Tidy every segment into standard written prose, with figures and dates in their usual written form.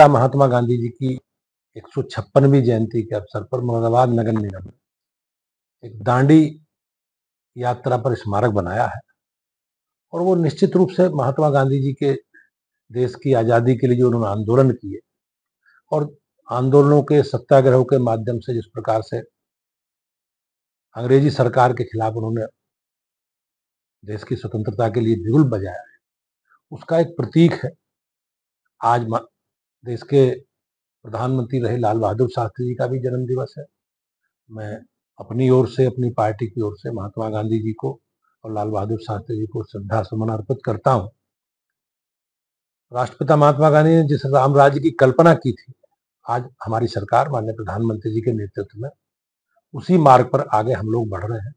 राष्ट्रपिता महात्मा गांधी जी की 156वीं जयंती के अवसर पर मुरादाबाद नगर निगम ने एक दांडी यात्रा पर स्मारक बनाया है। और वो निश्चित रूप से महात्मा गांधी जी के देश की आजादी के लिए जो उन्होंने आंदोलन किए और आंदोलनों के सत्याग्रहों के माध्यम से जिस प्रकार से अंग्रेजी सरकार के खिलाफ उन्होंने देश की स्वतंत्रता के लिए बिगुल बजाया है, उसका एक प्रतीक है। आज देश के प्रधानमंत्री रहे लाल बहादुर शास्त्री जी का भी जन्म दिवस है। मैं अपनी ओर से, अपनी पार्टी की ओर से महात्मा गांधी जी को और लाल बहादुर शास्त्री जी को श्रद्धा सुमन अर्पित करता हूं। राष्ट्रपिता महात्मा गांधी ने जिस राम राज्य की कल्पना की थी, आज हमारी सरकार माननीय प्रधानमंत्री जी के नेतृत्व में उसी मार्ग पर आगे हम लोग बढ़ रहे हैं।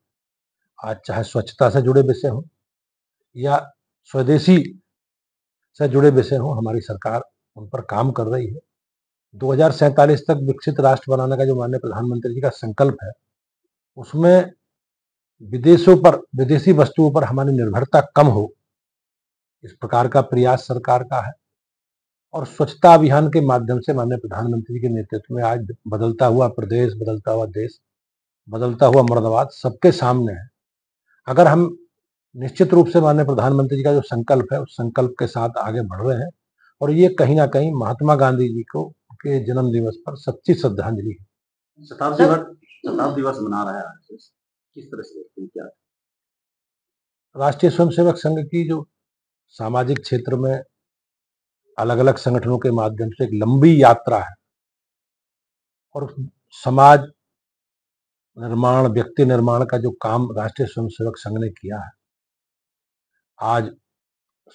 आज चाहे स्वच्छता से जुड़े विषय हों या स्वदेशी से जुड़े विषय हों, हमारी सरकार उन पर काम कर रही है। 2047 तक विकसित राष्ट्र बनाने का जो माननीय प्रधानमंत्री जी का संकल्प है, उसमें विदेशों पर, विदेशी वस्तुओं पर हमारी निर्भरता कम हो, इस प्रकार का प्रयास सरकार का है। और स्वच्छता अभियान के माध्यम से माननीय प्रधानमंत्री के नेतृत्व में आज बदलता हुआ प्रदेश, बदलता हुआ देश, बदलता हुआ मुरादाबाद सबके सामने है। अगर हम निश्चित रूप से माननीय प्रधानमंत्री जी का जो संकल्प है, उस संकल्प के साथ आगे बढ़ रहे हैं, और ये कहीं ना कहीं महात्मा गांधी जी को के जन्म दिवस पर सच्ची श्रद्धांजलि है। शताब्दी वर्ष मना रहा है आज, किस तरह से देखते हैं? क्या राष्ट्रीय स्वयंसेवक संघ की जो सामाजिक क्षेत्र में अलग अलग संगठनों के माध्यम से एक लंबी यात्रा है, और समाज निर्माण, व्यक्ति निर्माण का जो काम राष्ट्रीय स्वयंसेवक संघ ने किया है, आज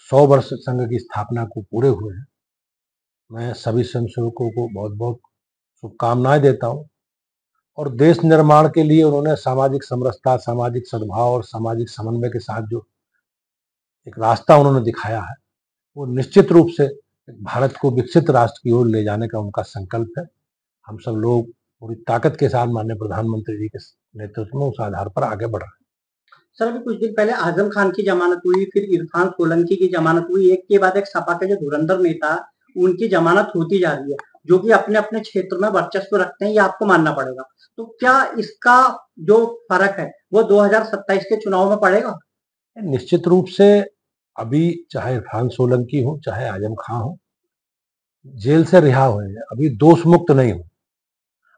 100 वर्ष संघ की स्थापना को पूरे हुए हैं। मैं सभी स्वयंसेवकों को बहुत बहुत शुभकामनाएं देता हूं। और देश निर्माण के लिए उन्होंने सामाजिक समरसता, सामाजिक सद्भाव और सामाजिक समन्वय के साथ जो एक रास्ता उन्होंने दिखाया है, वो निश्चित रूप से भारत को विकसित राष्ट्र की ओर ले जाने का उनका संकल्प है। हम सब लोग पूरी ताकत के साथ माननीय प्रधानमंत्री जी के नेतृत्व में उस आधार पर आगे बढ़ रहे हैं। सर, अभी कुछ दिन पहले आजम खान की जमानत हुई, फिर इरफान सोलंकी की जमानत हुई, एक के बाद एक सपा के जो धुरंधर नेता उनकी जमानत होती जा रही है, जो कि अपने अपने क्षेत्र में वर्चस्व रखते हैं, ये आपको मानना पड़ेगा। तो क्या इसका जो फर्क है वो 2027 के चुनाव में पड़ेगा? निश्चित रूप से अभी चाहे इरफान सोलंकी हो, चाहे आजम खान हो, जेल से रिहा हुए हैं, अभी दोष मुक्त नहीं हुए,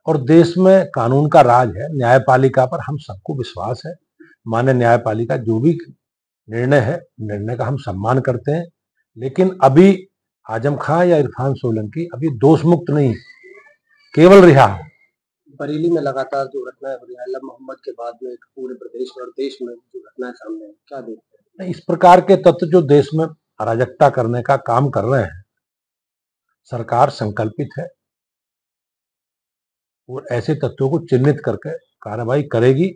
और देश में कानून का राज है। न्यायपालिका पर हम सबको विश्वास है। माननीय न्यायपालिका जो भी निर्णय है, निर्णय का हम सम्मान करते हैं, लेकिन अभी आजम खान या इरफान सोलंकी अभी दोष मुक्त नहीं, केवल रिहा है। बरेली में लगातार जो घटनाएं हो रही है, अल्लाह मोहम्मद के बाद में पूरे प्रदेश और देश में जो घटनाएं सामने है, क्या देखते हैं? इस प्रकार के तत्व जो देश में अराजकता करने का काम कर रहे हैं, सरकार संकल्पित है और ऐसे तत्वों को चिन्हित करके कार्रवाई करेगी।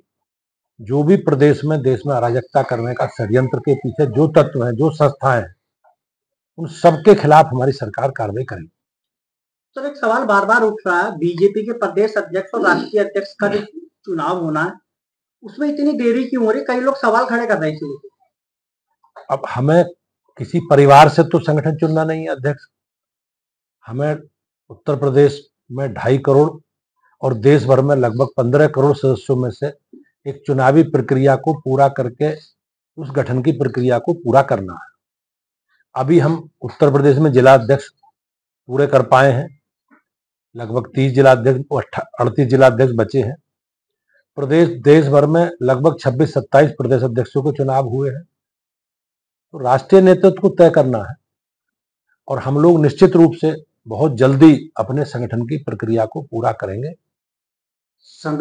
जो भी प्रदेश में, देश में अराजकता करने का षड्यंत्र के पीछे जो तत्व हैं, जो संस्थाएं हैं, उन सबके खिलाफ हमारी सरकार कार्रवाई करेगी। सर, एक सवाल बार बार उठ रहा है, बीजेपी के प्रदेश अध्यक्ष और राष्ट्रीय अध्यक्ष का जो चुनाव होना है, उसमें इतनी देरी क्यों हो रही? कई लोग सवाल खड़े कर रहे हैं। अब हमें किसी परिवार से तो संगठन चुनना नहीं है अध्यक्ष। हमें उत्तर प्रदेश में 2.5 करोड़ और देश भर में लगभग 15 करोड़ सदस्यों में से एक चुनावी प्रक्रिया को पूरा करके उस गठन की प्रक्रिया को पूरा करना है। अभी हम उत्तर प्रदेश में जिला अध्यक्ष पूरे कर पाए हैं, लगभग 30 जिला अध्यक्ष, 38 जिला अध्यक्ष बचे हैं। प्रदेश, देश भर में लगभग 26-27 प्रदेश अध्यक्षों के चुनाव हुए हैं। तो राष्ट्रीय नेतृत्व को तय करना है, और हम लोग निश्चित रूप से बहुत जल्दी अपने संगठन की प्रक्रिया को पूरा करेंगे। संघ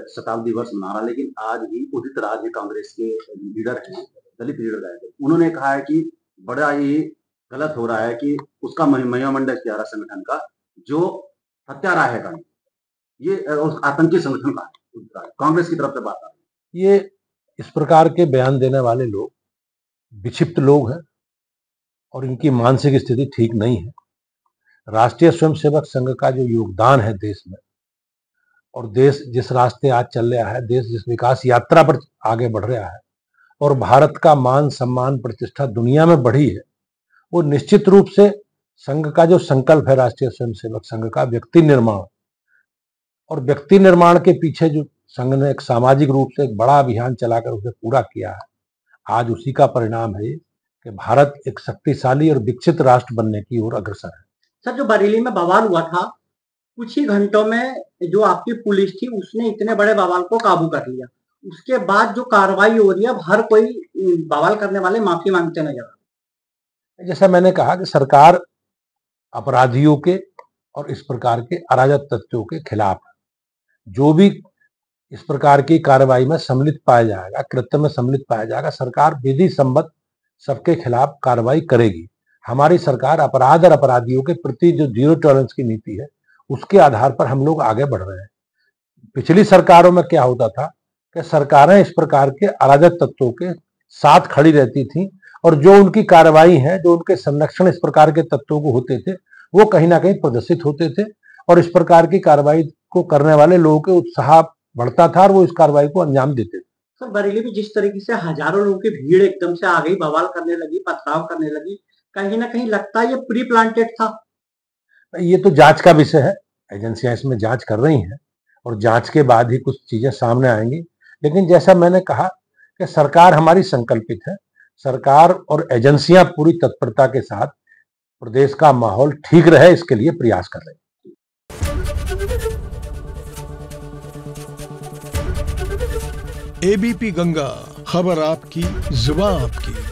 शताब्दी वर्ष मना रहा, लेकिन आज भी उदित राज कांग्रेस के लीडर हैं, दलित लीडर गए थे, उन्होंने कहा है कि बड़ा ही गलत हो रहा है कि उसका महिमामंडन किया रहा संगठन का, जो हत्यारा है, ये आतंकी संगठन का है। कांग्रेस की तरफ से बात आ रही है। ये इस प्रकार के बयान देने वाले लोग विक्षिप्त लोग हैं और इनकी मानसिक स्थिति ठीक नहीं है। राष्ट्रीय स्वयंसेवक संघ का जो योगदान है देश में, और देश जिस रास्ते आज चल रहा है, देश जिस विकास यात्रा पर आगे बढ़ रहा है, और भारत का मान सम्मान प्रतिष्ठा दुनिया में बढ़ी है, वो निश्चित रूप से संघ का जो संकल्प है राष्ट्रीय स्वयंसेवक संघ का व्यक्ति निर्माण, और व्यक्ति निर्माण के पीछे जो संघ ने एक सामाजिक रूप से एक बड़ा अभियान चलाकर उसे पूरा किया है, आज उसी का परिणाम है कि भारत एक शक्तिशाली और विकसित राष्ट्र बनने की ओर अग्रसर है। सर, जो बरेली में बवाल हुआ था, कुछ ही घंटों में जो आपकी पुलिस थी उसने इतने बड़े बवाल को काबू कर लिया। उसके बाद जो कार्रवाई हो रही है, अब हर कोई बवाल करने वाले माफी मांगते नजर आ रहे हैं। जैसा मैंने कहा कि सरकार अपराधियों के और इस प्रकार के अराजक तत्वों के खिलाफ है। जो भी इस प्रकार की कार्रवाई में सम्मिलित पाया जाएगा, कृत्य में सम्मिलित पाया जाएगा, सरकार विधि सम्मत सबके खिलाफ कार्रवाई करेगी। हमारी सरकार अपराध और अपराधियों के प्रति जो जीरो टॉलरेंस की नीति है, उसके आधार पर हम लोग आगे बढ़ रहे हैं। पिछली सरकारों में क्या होता था कि सरकारें इस प्रकार के अराजक तत्वों के साथ खड़ी रहती थी, और जो उनकी कार्रवाई है, जो उनके संरक्षण इस प्रकार के तत्वों को होते थे, वो कहीं ना कहीं प्रदर्शित होते थे, और इस प्रकार की कार्रवाई को करने वाले लोगों के उत्साह बढ़ता था और वो इस कार्रवाई को अंजाम देते थे। सर, बरेली में जिस तरीके से हजारों लोगों की भीड़ एकदम से आ गई, बवाल करने लगी, पथराव करने लगी, कहीं ना कहीं लगता है ये प्री प्लांटेड था। ये तो जांच का विषय है, एजेंसियां इसमें जांच कर रही हैं और जांच के बाद ही कुछ चीजें सामने आएंगी। लेकिन जैसा मैंने कहा कि सरकार हमारी संकल्पित है, सरकार और एजेंसियां पूरी तत्परता के साथ प्रदेश का माहौल ठीक रहे इसके लिए प्रयास कर रही हैं। एबीपी गंगा, खबर आपकी, जुबान आपकी।